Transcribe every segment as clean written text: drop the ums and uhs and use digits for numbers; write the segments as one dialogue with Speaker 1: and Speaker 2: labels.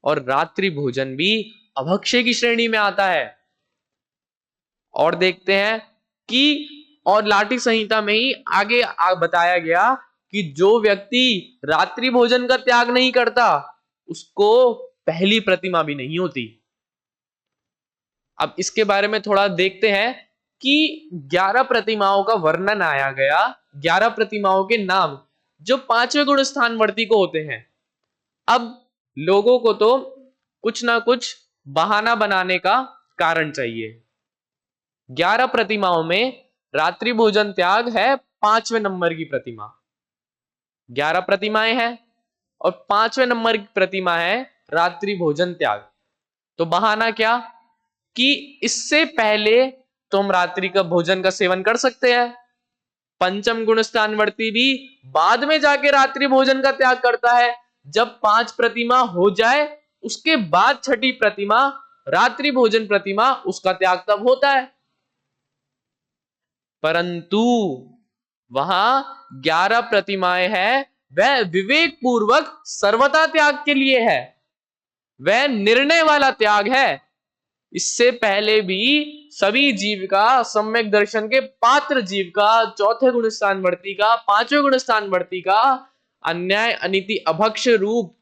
Speaker 1: और रात्रि भोजन भी अभक्ष्य की श्रेणी में आता है। और देखते हैं कि और लाठी संहिता में ही आगे बताया गया कि जो व्यक्ति रात्रि भोजन का त्याग नहीं करता उसको पहली प्रतिमा भी नहीं होती। अब इसके बारे में थोड़ा देखते हैं कि 11 प्रतिमाओं का वर्णन आया गया, 11 प्रतिमाओं के नाम जो 5वें गुण स्थानवर्ती को होते हैं। अब लोगों को तो कुछ ना कुछ बहाना बनाने का कारण चाहिए। 11 प्रतिमाओं में रात्रि भोजन त्याग है 5वें नंबर की प्रतिमा। 11 प्रतिमाएं हैं और 5वें नंबर की प्रतिमा है रात्रि भोजन त्याग। तो बहाना क्या कि इससे पहले तो हम रात्रि का भोजन का सेवन कर सकते हैं। पंचम गुण स्थानवर्ती भी बाद में जाके रात्रि भोजन का त्याग करता है। जब 5 प्रतिमा हो जाए उसके बाद छठी प्रतिमा रात्रि भोजन प्रतिमा, उसका त्याग तब होता है। परंतु वहां 11 प्रतिमाएं हैं, वह विवेक पूर्वक सर्वथा त्याग के लिए है, वह निर्णय वाला त्याग है। इससे पहले भी सभी जीव का, सम्यक दर्शन के पात्र जीव का, चौथे गुण स्थानवर्ती का, 5वें गुण स्थानवर्ती का अन्याय अनिति अभक्ष रूप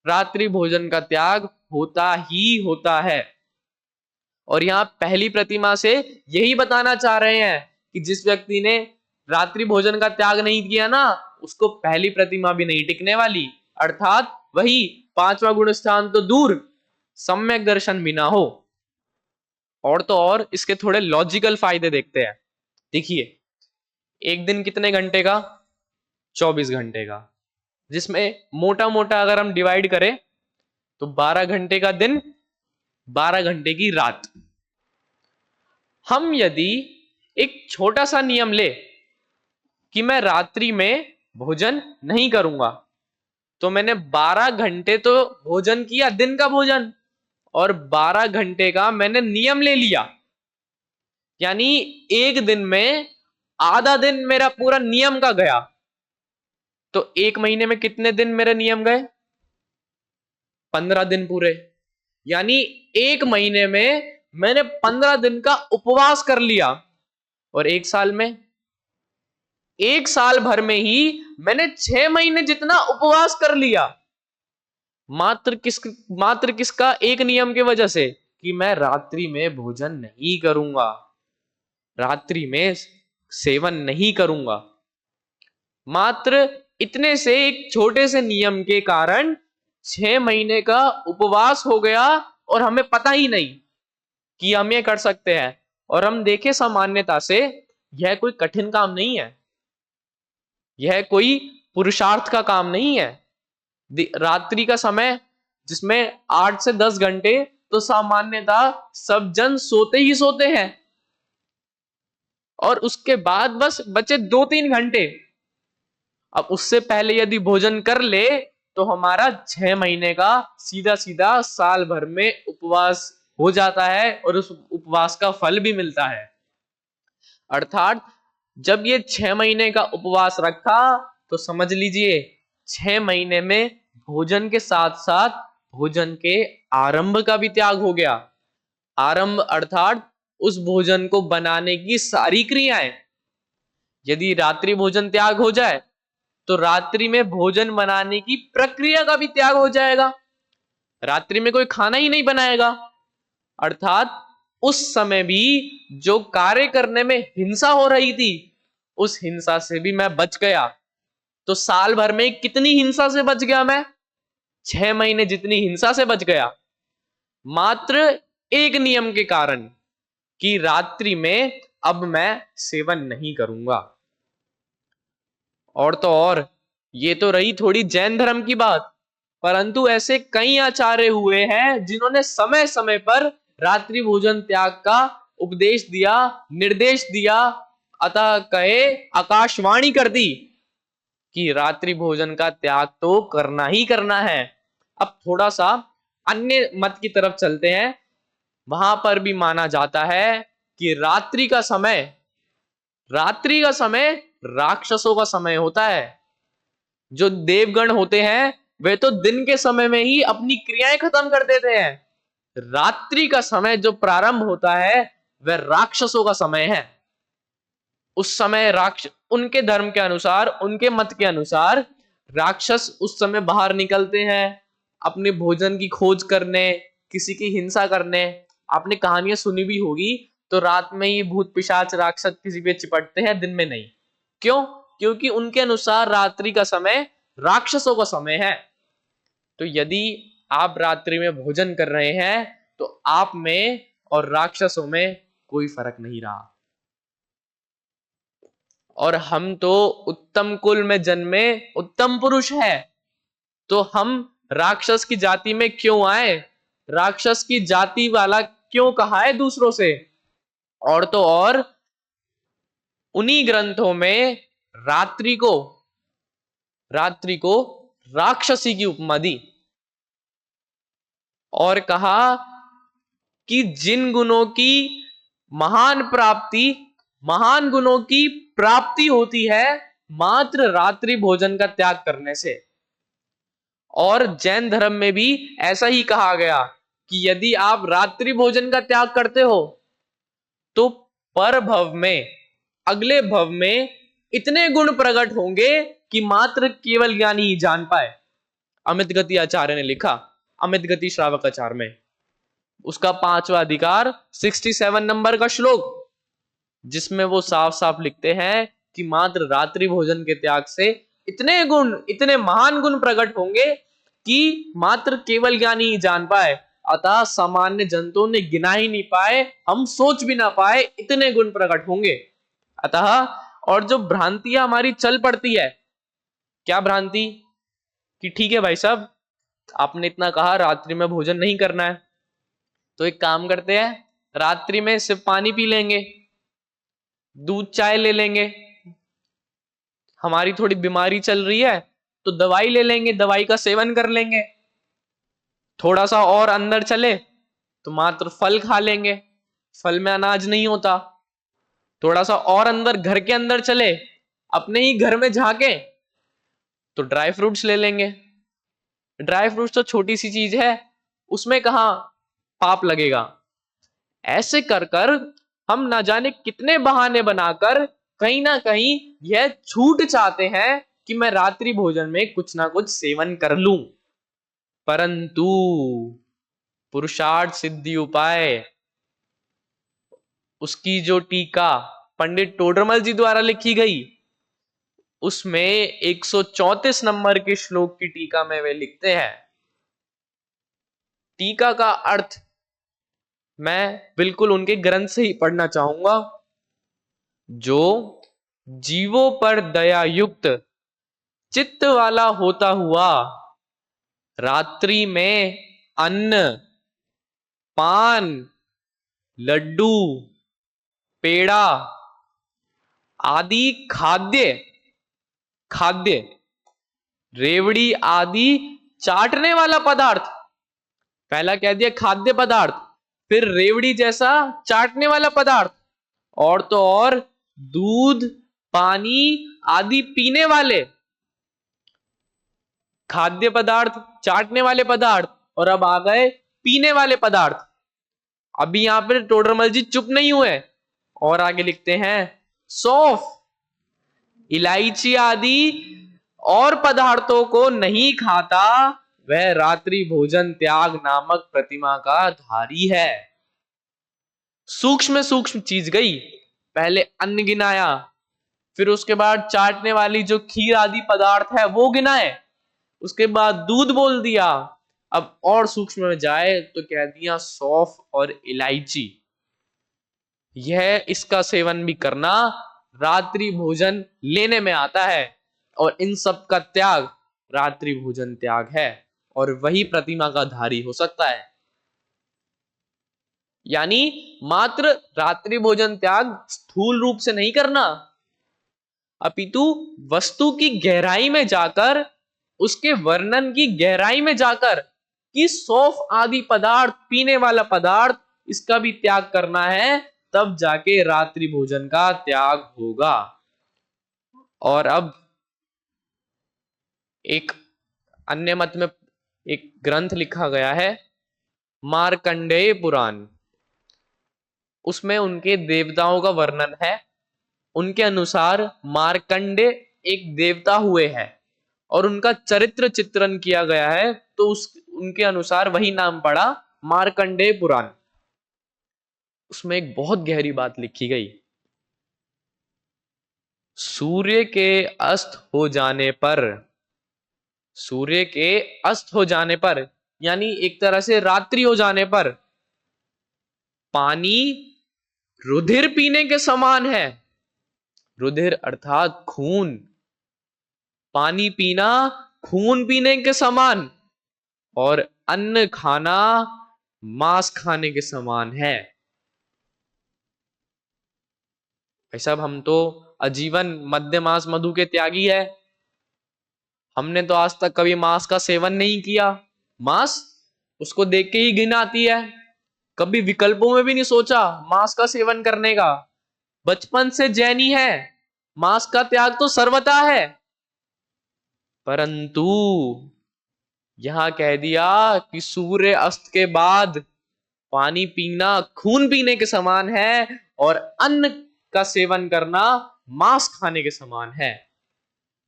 Speaker 1: रात्रि भोजन का त्याग होता ही होता है। और यहां पहली प्रतिमा से यही बताना चाह रहे हैं कि जिस व्यक्ति ने रात्रि भोजन का त्याग नहीं किया ना, उसको पहली प्रतिमा भी नहीं टिकने वाली, अर्थात वही 5वां गुण स्थान तो दूर, सम्यक दर्शन भी ना हो। और तो और इसके थोड़े लॉजिकल फायदे देखते हैं। देखिए, एक दिन कितने घंटे का? 24 घंटे का, जिसमें मोटा मोटा अगर हम डिवाइड करें तो 12 घंटे का दिन, 12 घंटे की रात। हम यदि एक छोटा सा नियम ले कि मैं रात्रि में भोजन नहीं करूंगा, तो मैंने 12 घंटे तो भोजन किया, दिन का भोजन, और 12 घंटे का मैंने नियम ले लिया, यानी एक दिन में आधा दिन मेरा पूरा नियम का गया। तो एक महीने में कितने दिन मेरे नियम गए? 15 दिन पूरे। यानी एक महीने में मैंने 15 दिन का उपवास कर लिया। और एक साल में, एक साल भर में ही मैंने 6 महीने जितना उपवास कर लिया। मात्र किसका? एक नियम के वजह से कि मैं रात्रि में भोजन नहीं करूंगा, रात्रि में सेवन नहीं करूंगा। मात्र इतने से, एक छोटे से नियम के कारण 6 महीने का उपवास हो गया और हमें पता ही नहीं कि हम ये कर सकते हैं। और हम देखें सामान्यता से यह कोई कठिन काम नहीं है, यह कोई पुरुषार्थ का काम नहीं है। रात्रि का समय जिसमें 8 से 10 घंटे तो सामान्यतः सब जन सोते ही सोते हैं, और उसके बाद बस बचे 2-3 घंटे। अब उससे पहले यदि भोजन कर ले तो हमारा 6 महीने का सीधा सीधा साल भर में उपवास हो जाता है और उस उपवास का फल भी मिलता है। अर्थात जब ये 6 महीने का उपवास रखा तो समझ लीजिए 6 महीने में भोजन के साथ साथ भोजन के आरंभ का भी त्याग हो गया। आरंभ अर्थात उस भोजन को बनाने की सारी क्रियाएं। यदि रात्रि भोजन त्याग हो जाए तो रात्रि में भोजन बनाने की प्रक्रिया का भी त्याग हो जाएगा। रात्रि में कोई खाना ही नहीं बनाएगा, अर्थात उस समय भी जो कार्य करने में हिंसा हो रही थी उस हिंसा से भी मैं बच गया। तो साल भर में कितनी हिंसा से बच गया मैं? 6 महीने जितनी हिंसा से बच गया, मात्र एक नियम के कारण कि रात्रि में अब मैं सेवन नहीं करूंगा। और तो और ये तो रही थोड़ी जैन धर्म की बात, परंतु ऐसे कई आचार्य हुए हैं जिन्होंने समय समय पर रात्रि भोजन त्याग का उपदेश दिया, निर्देश दिया, अतः कहे आकाशवाणी कर दी कि रात्रि भोजन का त्याग तो करना ही करना है। अब थोड़ा सा अन्य मत की तरफ चलते हैं। वहां पर भी माना जाता है कि रात्रि का समय राक्षसों का समय होता है। जो देवगण होते हैं वे तो दिन के समय में ही अपनी क्रियाएं खत्म कर देते हैं। रात्रि का समय जो प्रारंभ होता है वह राक्षसों का समय है। उस समय राक्षस, उनके धर्म के अनुसार, उनके मत के अनुसार राक्षस उस समय बाहर निकलते हैं अपने भोजन की खोज करने, किसी की हिंसा करने। आपने कहानियां सुनी भी होगी, तो रात में ही भूत पिशाच राक्षस किसी पे चिपटते हैं, दिन में नहीं। क्यों? क्योंकि उनके अनुसार रात्रि का समय राक्षसों का समय है। तो यदि आप रात्रि में भोजन कर रहे हैं तो आप में और राक्षसों में कोई फर्क नहीं रहा। और हम तो उत्तम कुल में जन्मे उत्तम पुरुष है, तो हम राक्षस की जाति में क्यों आए? राक्षस की जाति वाला क्यों कहा है दूसरों से? और तो और उन्हीं ग्रंथों में रात्रि को रात्रि को राक्षसी की उपमा दी और कहा कि जिन गुणों की महान प्राप्ति, महान गुणों की प्राप्ति होती है मात्र रात्रि भोजन का त्याग करने से। और जैन धर्म में भी ऐसा ही कहा गया कि यदि आप रात्रि भोजन का त्याग करते हो तो पर भव में, अगले भव में इतने गुण प्रकट होंगे कि मात्र केवल ज्ञानी ही जान पाए। अमित गति आचार्य ने लिखा, अमित गति श्रावक आचार्य में, उसका 5वां अधिकार 67 नंबर का श्लोक, जिसमें वो साफ साफ लिखते हैं कि मात्र रात्रि भोजन के त्याग से इतने गुण, इतने महान गुण प्रकट होंगे कि मात्र केवल ज्ञानी ही जान पाए। अतः सामान्य जनता ने गिना ही नहीं पाए, हम सोच भी ना पाए, इतने गुण प्रकट होंगे। अतः और जो भ्रांतियां हमारी चल पड़ती है, क्या भ्रांति? कि ठीक है भाई साहब, आपने इतना कहा रात्रि में भोजन नहीं करना है, तो एक काम करते हैं, रात्रि में सिर्फ पानी पी लेंगे, दूध चाय ले लेंगे। हमारी थोड़ी बीमारी चल रही है तो दवाई ले लेंगे, दवाई का सेवन कर लेंगे। थोड़ा सा और अंदर चले तो मात्र फल खा लेंगे, फल में अनाज नहीं होता। थोड़ा सा और अंदर, घर के अंदर चले, अपने ही घर में झांके तो ड्राई फ्रूट्स ले लेंगे। ड्राई फ्रूट्स तो छोटी सी चीज है, उसमें कहां पाप लगेगा। ऐसे कर कर हम ना जाने कितने बहाने बनाकर कहीं ना कहीं यह छूट चाहते हैं कि मैं रात्रि भोजन में कुछ ना कुछ सेवन कर लूं। परंतु पुरुषार्थ सिद्धि उपाय, उसकी जो टीका पंडित टोडरमल जी द्वारा लिखी गई, उसमें 134 नंबर के श्लोक की टीका में वे लिखते हैं। टीका का अर्थ मैं बिल्कुल उनके ग्रंथ से ही पढ़ना चाहूंगा। जो जीवों पर दया युक्त चित्त वाला होता हुआ रात्रि में अन्न, पान, लड्डू, पेड़ा आदि खाद्य खाद्य रेवड़ी आदि चाटने वाला पदार्थ, पहला कह दिया खाद्य पदार्थ, फिर रेवड़ी जैसा चाटने वाला पदार्थ, और तो और दूध, पानी आदि पीने वाले खाद्य पदार्थ, चाटने वाले पदार्थ, और अब आ गए पीने वाले पदार्थ। अभी यहां पर टोडरमल जी चुप नहीं हुए और आगे लिखते हैं, सौंफ, इलायची आदि और पदार्थों को नहीं खाता वह रात्रि भोजन त्याग नामक प्रतिमा का धारी है। सूक्ष्म सूक्ष्म चीज गई, पहले अन्न गिनाया, फिर उसके बाद चाटने वाली जो खीर आदि पदार्थ है वो गिनाए, उसके बाद दूध बोल दिया। अब और सूक्ष्म में जाए तो कह दिया सौंफ और इलायची, यह इसका सेवन भी करना रात्रि भोजन लेने में आता है, और इन सब का त्याग रात्रि भोजन त्याग है, और वही प्रतिमा का धारी हो सकता है। यानी मात्र रात्रि भोजन त्याग स्थूल रूप से नहीं करना, अपितु वस्तु की गहराई में जाकर, उसके वर्णन की गहराई में जाकर कि सौंफ आदि पदार्थ, पीने वाला पदार्थ, इसका भी त्याग करना है, तब जाके रात्रि भोजन का त्याग होगा। और अब एक अन्य मत में एक ग्रंथ लिखा गया है मार्कंडेय पुराण, उसमें उनके देवताओं का वर्णन है। उनके अनुसार मार्कंडे एक देवता हुए हैं और उनका चरित्र चित्रण किया गया है, तो उनके अनुसार वही नाम पड़ा मार्कंडेय पुराण। उसमें एक बहुत गहरी बात लिखी गई, सूर्य के अस्त हो जाने पर, सूर्य के अस्त हो जाने पर यानी एक तरह से रात्रि हो जाने पर, पानी रुधिर पीने के समान है। रुधिर अर्थात खून, पानी पीना खून पीने के समान, और अन्न खाना मांस खाने के समान है। भाई साहब, हम तो आजीवन मद्य मांस मधु के त्यागी है। हमने तो आज तक कभी मांस का सेवन नहीं किया। मांस, उसको देख के ही घिन आती है। कभी विकल्पों में भी नहीं सोचा मांस का सेवन करने का। बचपन से जैनी है, मांस का त्याग तो सर्वथा है। परंतु यहां कह दिया कि सूर्य अस्त के बाद पानी पीना खून पीने के समान है और अन्न का सेवन करना मांस खाने के समान है।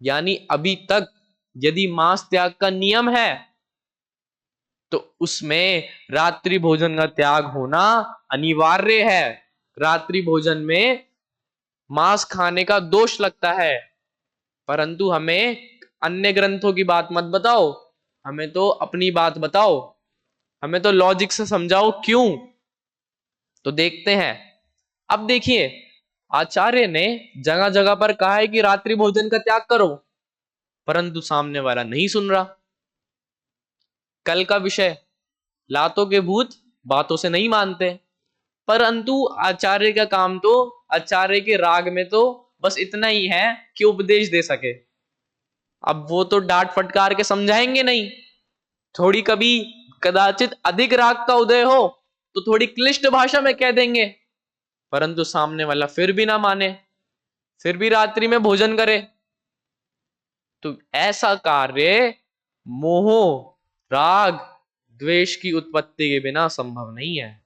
Speaker 1: यानी अभी तक यदि मांस त्याग का नियम है तो उसमें रात्रि भोजन का त्याग होना अनिवार्य है। रात्रि भोजन में मांस खाने का दोष लगता है, परंतु हमें अन्य ग्रंथों की बात मत बताओ, हमें तो अपनी बात बताओ, हमें तो लॉजिक से समझाओ क्यों। तो देखते हैं। अब देखिए, आचार्य ने जगह जगह पर कहा है कि रात्रि भोजन का त्याग करो, परंतु सामने वाला नहीं सुन रहा। कल का विषय, लातों के भूत बातों से नहीं मानते, परंतु आचार्य का काम तो, आचार्य के राग में तो बस इतना ही है कि उपदेश दे सके। अब वो तो डांट फटकार के समझाएंगे नहीं, थोड़ी कभी कदाचित अधिक राग का उदय हो तो थोड़ी क्लिष्ट भाषा में कह देंगे, परंतु सामने वाला फिर भी ना माने, फिर भी रात्रि में भोजन करे। तो ऐसा कार्य मोह, राग, द्वेष की उत्पत्ति के बिना संभव नहीं है।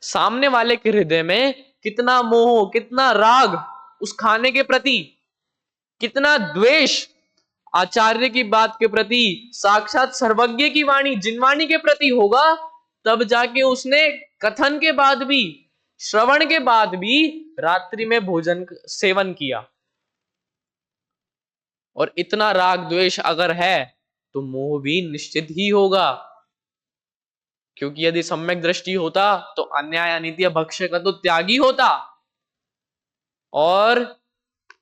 Speaker 1: सामने वाले के हृदय में कितना मोह, कितना राग उस खाने के प्रति, कितना द्वेष आचार्य की बात के प्रति, साक्षात सर्वज्ञ की वाणी जिनवाणी के प्रति होगा, तब जाके उसने कथन के बाद भी, श्रवण के बाद भी रात्रि में भोजन सेवन किया। और इतना राग द्वेष अगर है तो मोह भी निश्चित ही होगा, क्योंकि यदि सम्यक दृष्टि होता तो अन्याय अनित्य भक्ष्य का तो त्यागी होता, और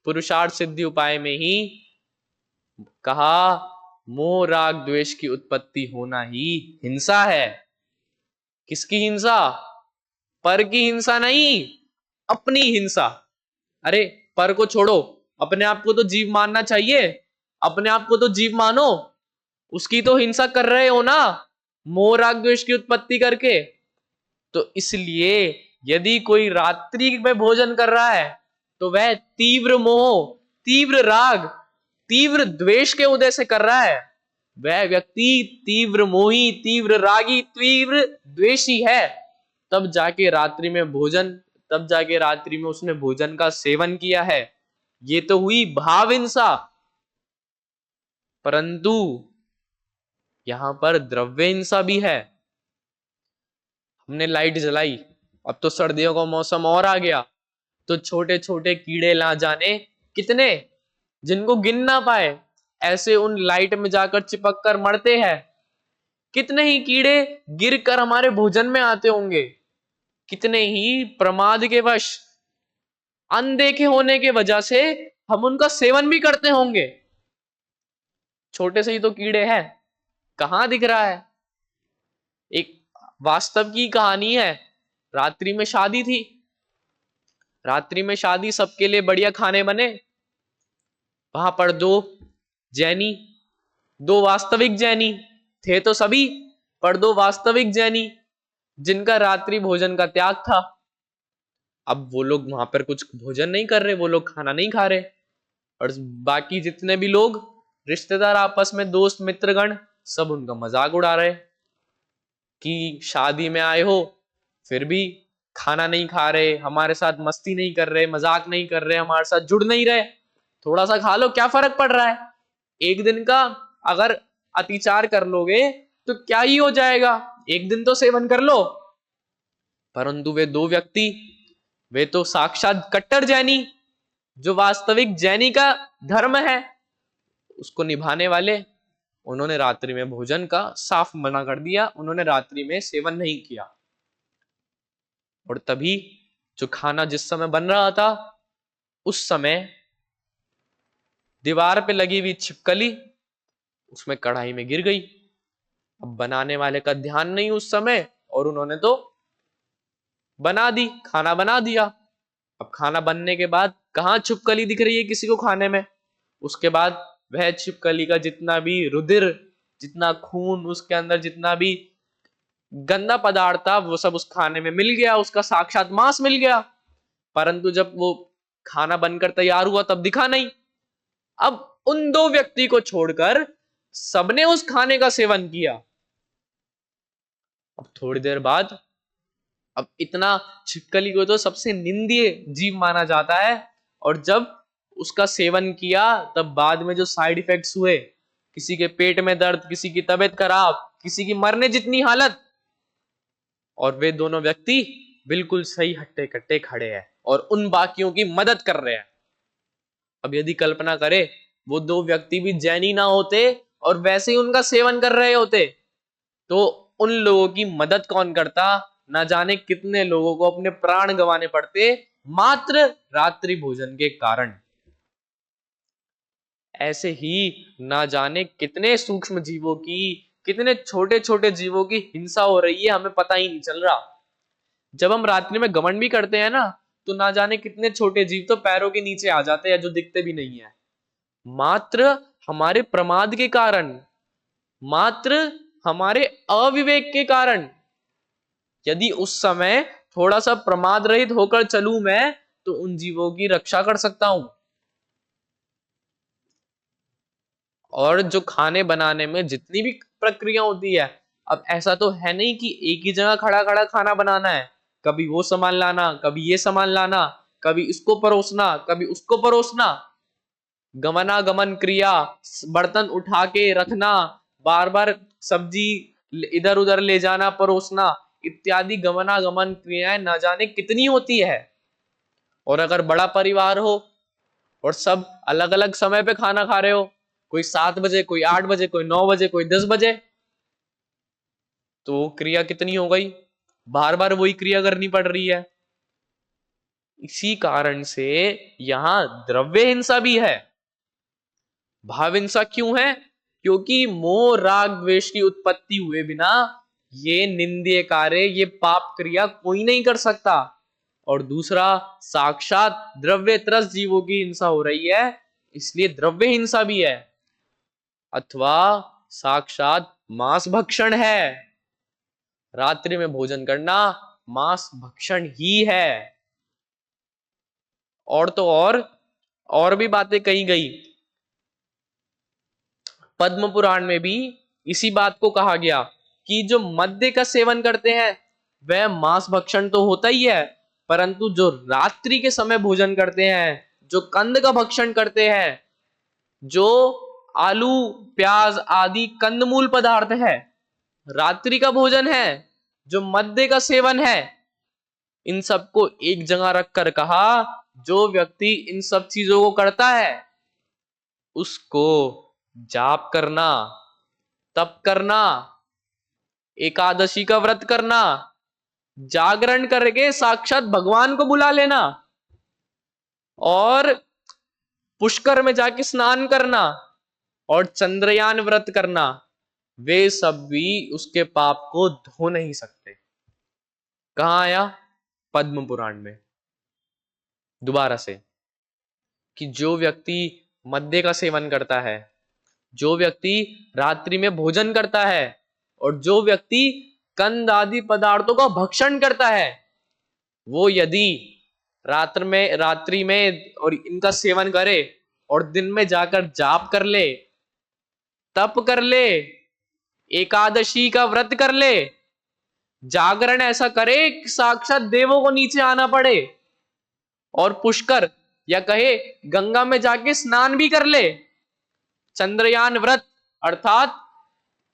Speaker 1: पुरुषार्थ सिद्धि उपाय में ही कहा मोह राग द्वेष की उत्पत्ति होना ही हिंसा है। किसकी हिंसा? पर की हिंसा नहीं, अपनी हिंसा। अरे पर को छोड़ो, अपने आप को तो जीव मानना चाहिए, अपने आप को तो जीव मानो, उसकी तो हिंसा कर रहे हो ना, मोह राग द्वेष की उत्पत्ति करके। तो इसलिए यदि कोई रात्रि में भोजन कर रहा है तो वह तीव्र मोह, तीव्र राग, तीव्र द्वेष के उदय से कर रहा है। वह व्यक्ति तीव्र मोही, तीव्र रागी, तीव्र द्वेषी है। तब जाके रात्रि में भोजन, तब जाके रात्रि में उसने भोजन का सेवन किया है। ये तो हुई भाव हिंसा। परंतु यहां पर द्रव्य हिंसा भी है। हमने लाइट जलाई, अब तो सर्दियों का मौसम और आ गया, तो छोटे छोटे कीड़े ना जाने कितने, जिनको गिन ना पाए, ऐसे उन लाइट में जाकर चिपक कर मरते हैं। कितने ही कीड़े गिरकर हमारे भोजन में आते होंगे, कितने ही प्रमाद के वश, अनदेखे होने के वजह से हम उनका सेवन भी करते होंगे। छोटे से ही तो कीड़े हैं, कहां दिख रहा है। एक वास्तव की कहानी है। रात्रि में शादी थी, रात्रि में शादी, सबके लिए बढ़िया खाने बने। वहां पर दो जैनी, दो वास्तविक जैनी थे तो सभी, पर दो वास्तविक जैनी जिनका रात्रि भोजन का त्याग था। अब वो लोग वहां पर कुछ भोजन नहीं कर रहे, वो लोग खाना नहीं खा रहे, और बाकी जितने भी लोग रिश्तेदार आपस में, दोस्त मित्रगण सब उनका मजाक उड़ा रहे कि शादी में आए हो फिर भी खाना नहीं खा रहे, हमारे साथ मस्ती नहीं कर रहे, मजाक नहीं कर रहे, हमारे साथ जुड़ नहीं रहे। थोड़ा सा खा लो, क्या फर्क पड़ रहा है? एक दिन का अगर अतिचार कर लोगे तो क्या ही हो जाएगा, एक दिन तो सेवन कर लो। परंतु वे दो व्यक्ति, वे तो साक्षात कट्टर जैनी, जो वास्तविक जैनी का धर्म है उसको निभाने वाले, उन्होंने रात्रि में भोजन का साफ मना कर दिया, उन्होंने रात्रि में सेवन नहीं किया। और तभी जो खाना जिस समय बन रहा था उस समय दीवार पे लगी हुई छिपकली उसमें कढ़ाई में गिर गई। अब बनाने वाले का ध्यान नहीं उस समय, और उन्होंने तो बना दी, खाना बना दिया। अब खाना बनने के बाद कहां छिपकली दिख रही है किसी को खाने में? उसके बाद वह छिपकली का जितना भी रुधिर, जितना खून, उसके अंदर जितना भी गंदा पदार्थ था वो सब उस खाने में मिल गया, उसका साक्षात मांस मिल गया। परंतु जब वो खाना बनकर तैयार हुआ तब दिखा नहीं। अब उन दो व्यक्ति को छोड़कर सबने उस खाने का सेवन किया। अब थोड़ी देर बाद, अब इतना, छिपकली को तो सबसे निंदनीय जीव माना जाता है, और जब उसका सेवन किया तब बाद में जो साइड इफेक्ट्स हुए, किसी के पेट में दर्द, किसी की तबीयत खराब, किसी की मरने जितनी हालत, और वे दोनों व्यक्ति बिल्कुल सही हट्टे कट्टे खड़े हैं और उन बाकियों की मदद कर रहे हैं। अब यदि कल्पना करें वो दो व्यक्ति भी जैनी ना होते और वैसे ही उनका सेवन कर रहे होते तो उन लोगों की मदद कौन करता? ना जाने कितने लोगों को अपने प्राण गंवाने पड़ते मात्र रात्रि भोजन के कारण। ऐसे ही ना जाने कितने सूक्ष्म जीवों की, कितने छोटे छोटे जीवों की हिंसा हो रही है, हमें पता ही नहीं चल रहा। जब हम रात्रि में घमंड भी करते हैं ना, तो ना जाने कितने छोटे जीव तो पैरों के नीचे आ जाते हैं जो दिखते भी नहीं है, मात्र हमारे प्रमाद के कारण, मात्र हमारे अविवेक के कारण। यदि उस समय थोड़ा सा प्रमाद रहित होकर चलूं मैं तो उन जीवों की रक्षा कर सकता हूं। और जो खाने बनाने में जितनी भी प्रक्रिया होती है, अब ऐसा तो है नहीं कि एक ही जगह खड़ा खड़ा खाना बनाना है, कभी वो सामान लाना, कभी ये सामान लाना, कभी इसको परोसना, कभी उसको परोसना, गमनागमन क्रिया, बर्तन उठा के रखना, बार बार सब्जी इधर उधर ले जाना, परोसना, इत्यादि गमनागमन क्रियाएं ना जाने कितनी होती है। और अगर बड़ा परिवार हो और सब अलग अलग समय पे खाना खा रहे हो, कोई 7 बजे, कोई 8 बजे, कोई 9 बजे, कोई 10 बजे, तो क्रिया कितनी हो गई, बार बार वही क्रिया करनी पड़ रही है। इसी कारण से यहां द्रव्य हिंसा भी है। भाव हिंसा क्यों है? क्योंकि मोह राग द्वेष की उत्पत्ति हुए बिना ये निंदनीय कार्य, ये पाप क्रिया कोई नहीं कर सकता। और दूसरा, साक्षात द्रव्य त्रस्त जीवों की हिंसा हो रही है, इसलिए द्रव्य हिंसा भी है। अथवा साक्षात मांस भक्षण है, रात्रि में भोजन करना मांस भक्षण ही है। और तो और भी बातें कही गई। पद्म पुराण में भी इसी बात को कहा गया कि जो मद्य का सेवन करते हैं वह मांस भक्षण तो होता ही है, परंतु जो रात्रि के समय भोजन करते हैं, जो कंद का भक्षण करते हैं, जो आलू प्याज आदि कंदमूल पदार्थ है, रात्रि का भोजन है, जो मद्य का सेवन है, इन सबको एक जगह रखकर कहा जो व्यक्ति इन सब चीजों को करता है उसको जाप करना, तप करना, एकादशी का व्रत करना, जागरण करके साक्षात भगवान को बुला लेना, और पुष्कर में जाके स्नान करना, और चंद्रयान व्रत करना, वे सब भी उसके पाप को धो नहीं सकते। कहां आया? पद्म पुराण में दोबारा से, कि जो व्यक्ति मद्य का सेवन करता है, जो व्यक्ति रात्रि में भोजन करता है, और जो व्यक्ति कंद आदि पदार्थों का भक्षण करता है, वो यदि रात्रि में और इनका सेवन करे और दिन में जाकर जाप कर ले तप कर ले, एकादशी का व्रत कर ले, जागरण ऐसा करे कि साक्षात देवों को नीचे आना पड़े, और पुष्कर या कहे गंगा में जाके स्नान भी कर ले, चंद्रयान व्रत अर्थात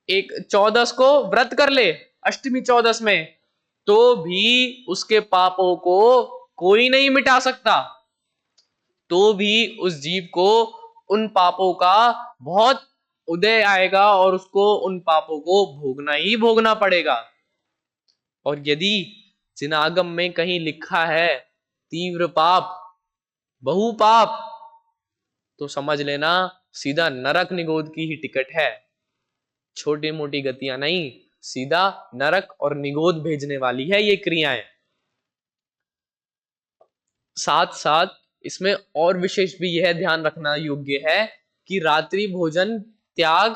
Speaker 1: एक 14 को व्रत कर ले अष्टमी 14 में, तो भी उसके पापों को कोई नहीं मिटा सकता, तो भी उस जीव को उन पापों का बहुत उदय आएगा और उसको उन पापों को भोगना ही भोगना पड़ेगा। और यदि जिनागम में कहीं लिखा है तीव्र पाप, बहु पाप, तो समझ लेना सीधा नरक निगोद की ही टिकट है, छोटी मोटी गतियां नहीं, सीधा नरक और निगोद भेजने वाली है ये क्रियाएं। साथ साथ इसमें और विशेष भी यह ध्यान रखना योग्य है कि रात्रि भोजन त्याग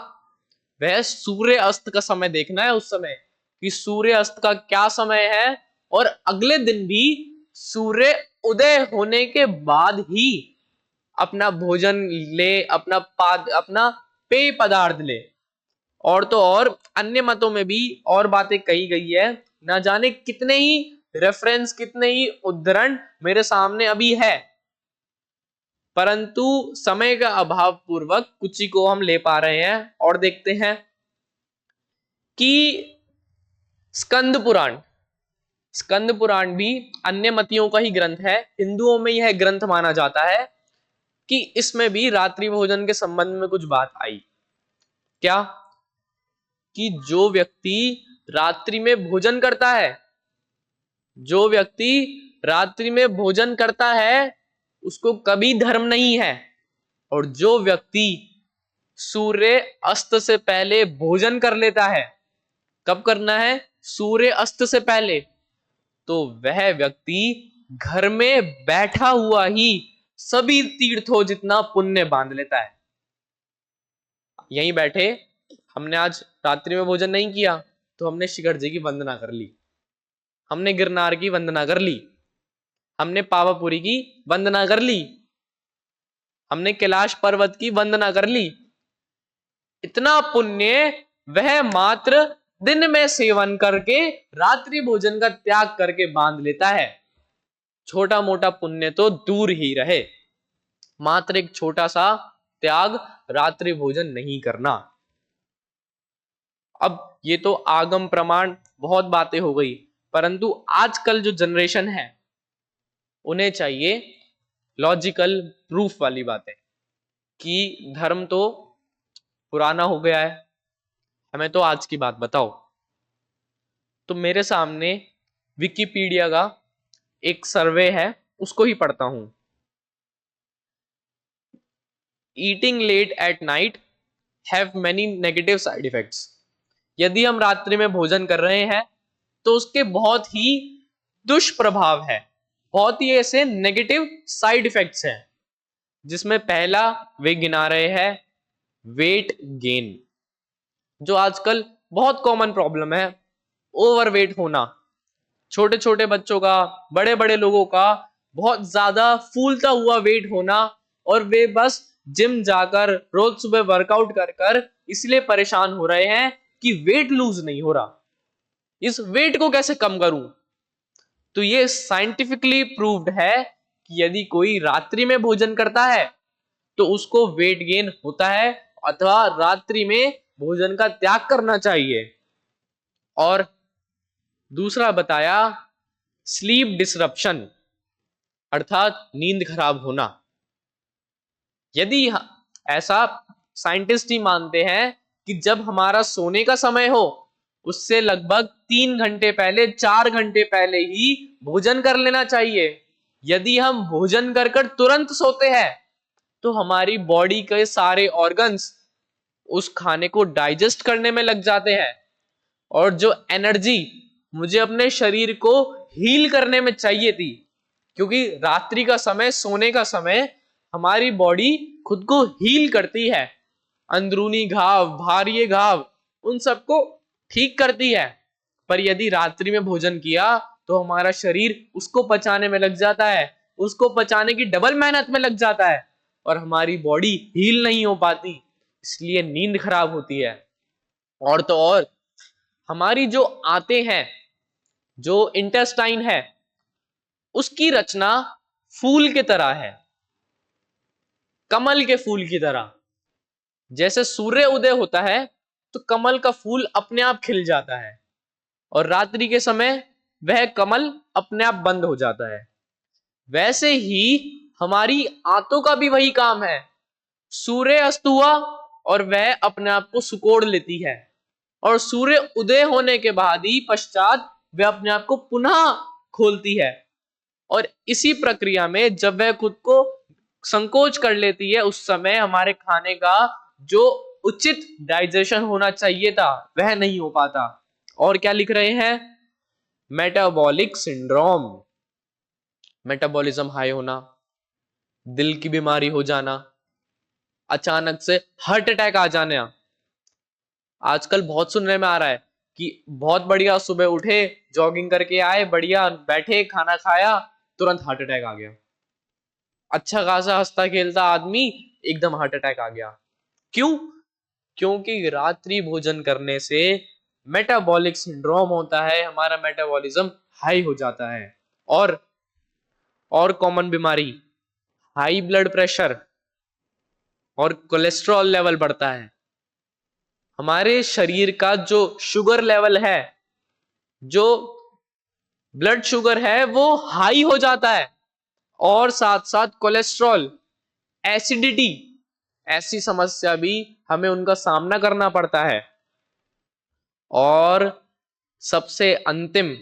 Speaker 1: वह सूर्य अस्त का समय देखना है, उस समय कि सूर्य अस्त का क्या समय है, और अगले दिन भी सूर्य उदय होने के बाद ही अपना भोजन ले, अपना पेय पदार्थ ले। और तो और अन्य मतों में भी और बातें कही गई है, ना जाने कितने ही रेफरेंस, कितने ही उद्धरण मेरे सामने अभी है, परंतु समय का अभाव पूर्वक कुछ ही को हम ले पा रहे हैं। और देखते हैं कि स्कंद पुराण, स्कंद पुराण भी अन्य मतियों का ही ग्रंथ है, हिंदुओं में यह ग्रंथ माना जाता है कि इसमें भी रात्रि भोजन के संबंध में कुछ बात आई। क्या कि जो व्यक्ति रात्रि में भोजन करता है, जो व्यक्ति रात्रि में भोजन करता है उसको कभी धर्म नहीं है, और जो व्यक्ति सूर्य अस्त से पहले भोजन कर लेता है, कब करना है? सूर्य अस्त से पहले, तो वह व्यक्ति घर में बैठा हुआ ही सभी तीर्थों जितना पुण्य बांध लेता है। यहीं बैठे हमने आज रात्रि में भोजन नहीं किया तो हमने शिखर जी की वंदना कर ली, हमने गिरनार की वंदना कर ली, हमने पावापुरी की वंदना कर ली, हमने कैलाश पर्वत की वंदना कर ली। इतना पुण्य वह मात्र दिन में सेवन करके रात्रि भोजन का त्याग करके बांध लेता है। छोटा मोटा पुण्य तो दूर ही रहे, मात्र एक छोटा सा त्याग, रात्रि भोजन नहीं करना। अब ये तो आगम प्रमाण बहुत बातें हो गई, परंतु आजकल जो जनरेशन है उन्हें चाहिए लॉजिकल प्रूफ वाली बातें कि धर्म तो पुराना हो गया है, हमें तो आज की बात बताओ। तो मेरे सामने विकिपीडिया का एक सर्वे है, उसको ही पढ़ता हूं। Eating late at night have many negative side effects. यदि हम रात्रि में भोजन कर रहे हैं तो उसके बहुत ही दुष्प्रभाव है, बहुत ही ऐसे नेगेटिव साइड इफेक्ट्स हैं, जिसमें पहला वे गिना रहे हैं वेट गेन, जो आजकल बहुत कॉमन प्रॉब्लम है, ओवरवेट होना। छोटे छोटे बच्चों का, बड़े बड़े लोगों का बहुत ज्यादा फूलता हुआ वेट होना, और वे बस जिम जाकर रोज सुबह वर्कआउट कर कर इसलिए परेशान हो रहे हैं कि वेट लूज नहीं हो रहा, इस वेट को कैसे कम करूं। तो ये साइंटिफिकली प्रूव्ड है कि यदि कोई रात्रि में भोजन करता है तो उसको वेट गेन होता है, अथवा रात्रि में भोजन का त्याग करना चाहिए। और दूसरा बताया स्लीप डिसरप्शन, अर्थात नींद खराब होना। यदि ऐसा साइंटिस्ट ही मानते हैं कि जब हमारा सोने का समय हो उससे लगभग 3 घंटे पहले, 4 घंटे पहले ही भोजन कर लेना चाहिए। यदि हम भोजन कर कर तुरंत सोते हैं तो हमारी बॉडी के सारे ऑर्गन्स उस खाने को डाइजेस्ट करने में लग जाते हैं, और जो एनर्जी मुझे अपने शरीर को हील करने में चाहिए थी, क्योंकि रात्रि का समय, सोने का समय हमारी बॉडी खुद को हील करती है, अंदरूनी घाव, बाहरी घाव, उन सबको ठीक करती है। पर यदि रात्रि में भोजन किया तो हमारा शरीर उसको पचाने में लग जाता है, उसको पचाने की डबल मेहनत में लग जाता है, और हमारी बॉडी हील नहीं हो पाती। इसलिए नींद खराब होती है। और तो और हमारी जो आंतें हैं, जो इंटेस्टाइन है, उसकी रचना फूल की तरह है, कमल के फूल की तरह। जैसे सूर्य उदय होता है तो कमल का फूल अपने आप खिल जाता है, और रात्रि के समय वह कमल अपने आप बंद हो जाता है। वैसे ही हमारी आंतों का भी वही काम है। सूर्य अस्त हुआ और वह अपने आप को सिकोड़ लेती है, और सूर्य उदय होने के बाद ही पश्चात वह अपने आप को पुनः खोलती है। और इसी प्रक्रिया में जब वह खुद को संकोच कर लेती है, उस समय हमारे खाने का जो उचित डाइजेशन होना चाहिए था वह नहीं हो पाता। और क्या लिख रहे हैं? मेटाबॉलिक सिंड्रोम, मेटाबॉलिज्म हाई होना, दिल की बीमारी हो जाना, अचानक से हार्ट अटैक आ जाना। आजकल बहुत सुनने में आ रहा है कि बहुत बढ़िया सुबह उठे, जॉगिंग करके आए, बढ़िया बैठे, खाना खाया, तुरंत हार्ट अटैक आ गया। अच्छा खासा हंसता खेलता आदमी, एकदम हार्ट अटैक आ गया। क्यों? क्योंकि रात्रि भोजन करने से मेटाबॉलिक सिंड्रोम होता है, हमारा मेटाबॉलिज्म हाई हो जाता है। और कॉमन बीमारी, हाई ब्लड प्रेशर और कोलेस्ट्रॉल लेवल बढ़ता है। हमारे शरीर का जो शुगर लेवल है, जो ब्लड शुगर है, वो हाई हो जाता है। और साथ साथ कोलेस्ट्रॉल, एसिडिटी, ऐसी समस्या भी हमें उनका सामना करना पड़ता है। और सबसे अंतिम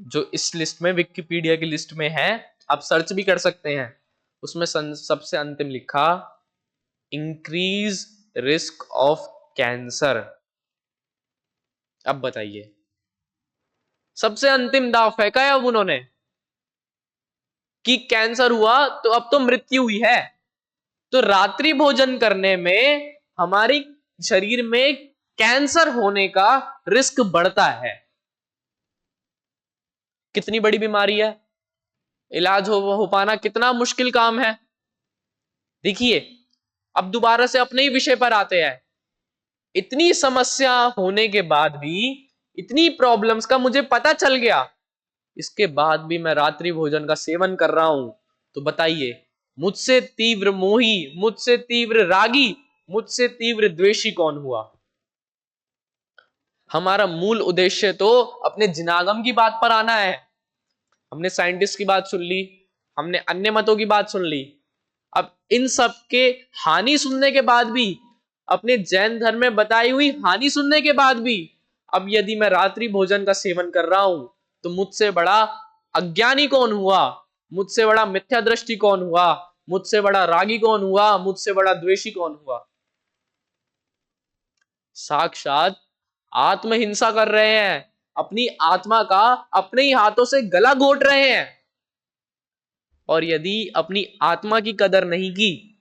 Speaker 1: जो इस लिस्ट में, विकिपीडिया की लिस्ट में है, आप सर्च भी कर सकते हैं, उसमें सबसे अंतिम लिखा, इंक्रीज रिस्क ऑफ कैंसर। अब बताइए, सबसे अंतिम दाव फेंका है अब उन्होंने कि कैंसर हुआ तो अब तो मृत्यु हुई है। तो रात्रि भोजन करने में हमारी शरीर में कैंसर होने का रिस्क बढ़ता है। कितनी बड़ी बीमारी है, इलाज हो पाना कितना मुश्किल काम है। देखिए, अब दोबारा से अपने ही विषय पर आते हैं। इतनी समस्या होने के बाद भी, इतनी प्रॉब्लम्स का मुझे पता चल गया, इसके बाद भी मैं रात्रि भोजन का सेवन कर रहा हूं, तो बताइए, मुझसे तीव्र मोही, मुझसे तीव्र रागी, मुझसे तीव्र द्वेषी कौन हुआ? हमारा मूल उद्देश्य तो अपने जिनागम की बात पर आना है। हमने साइंटिस्ट की बात सुन ली, हमने अन्य मतों की बात सुन ली। अब इन सब के हानि सुनने के बाद भी, अपने जैन धर्म में बताई हुई हानि सुनने के बाद भी, अब यदि मैं रात्रि भोजन का सेवन कर रहा हूं, तो मुझसे बड़ा अज्ञानी कौन हुआ? मुझसे बड़ा मिथ्या दृष्टि कौन हुआ? मुझसे बड़ा रागी कौन हुआ? मुझसे बड़ा द्वेषी कौन हुआ? साक्षात आत्महिंसा कर रहे हैं, अपनी आत्मा का अपने ही हाथों से गला घोट रहे हैं। और यदि अपनी आत्मा की कदर नहीं की,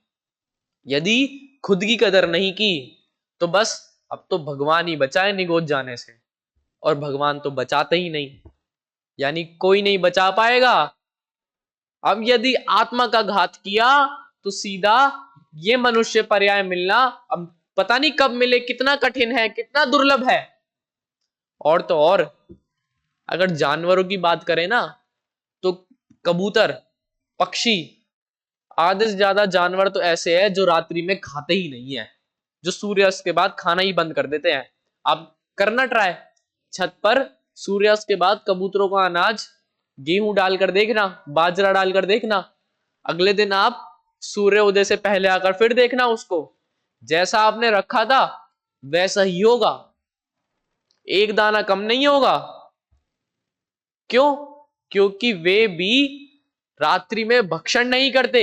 Speaker 1: यदि खुद की कदर नहीं की, तो बस अब तो भगवान ही बचाए निगोद जाने से। और भगवान तो बचाते ही नहीं, यानी कोई नहीं बचा पाएगा। अब यदि आत्मा का घात किया तो सीधा ये मनुष्य पर्याय मिलना अब पता नहीं कब मिले, कितना कठिन है, कितना दुर्लभ है। और तो और अगर जानवरों की बात करें ना, तो कबूतर, पक्षी, आधे से ज्यादा जानवर तो ऐसे हैं जो रात्रि में खाते ही नहीं है, जो सूर्यास्त के बाद खाना ही बंद कर देते हैं। आप करना ट्राई, छत पर सूर्यास्त के बाद कबूतरों का अनाज, गेहूं डालकर देखना, बाजरा डालकर देखना, अगले दिन आप सूर्य उदय से पहले आकर फिर देखना उसको, जैसा आपने रखा था वैसा ही होगा, एक दाना कम नहीं होगा। क्यों? क्योंकि वे भी रात्रि में भक्षण नहीं करते।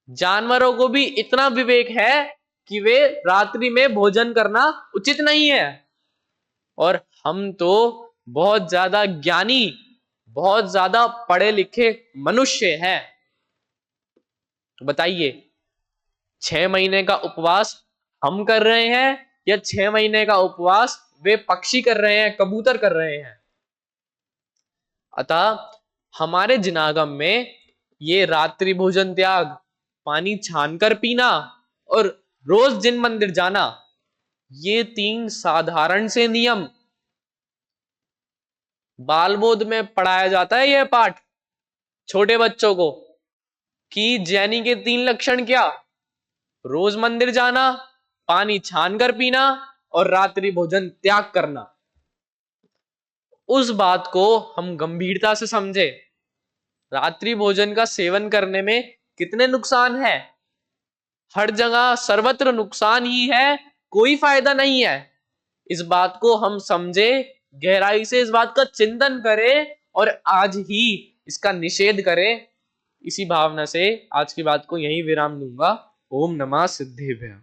Speaker 1: जानवरों को भी इतना विवेक है कि वे रात्रि में भोजन करना उचित नहीं है। और हम तो बहुत ज्यादा ज्ञानी, बहुत ज्यादा पढ़े लिखे मनुष्य हैं। तो बताइए, 6 महीने का उपवास हम कर रहे हैं या 6 महीने का उपवास वे पक्षी कर रहे हैं, कबूतर कर रहे हैं? अतः हमारे जिनागम में ये रात्रि भोजन त्याग, पानी छानकर पीना और रोज जिन मंदिर जाना, ये 3 साधारण से नियम बाल बोध में पढ़ाया जाता है। यह पाठ छोटे बच्चों को कि जैनी के 3 लक्षण क्या, रोज मंदिर जाना, पानी छान कर पीना और रात्रि भोजन त्याग करना। उस बात को हम गंभीरता से समझे। रात्रि भोजन का सेवन करने में कितने नुकसान है, हर जगह सर्वत्र नुकसान ही है, कोई फायदा नहीं है। इस बात को हम समझे, गहराई से इस बात का चिंतन करें और आज ही इसका निषेध करें। इसी भावना से आज की बात को यहीं विराम दूंगा। ओम नमः सिद्धेभ्यः।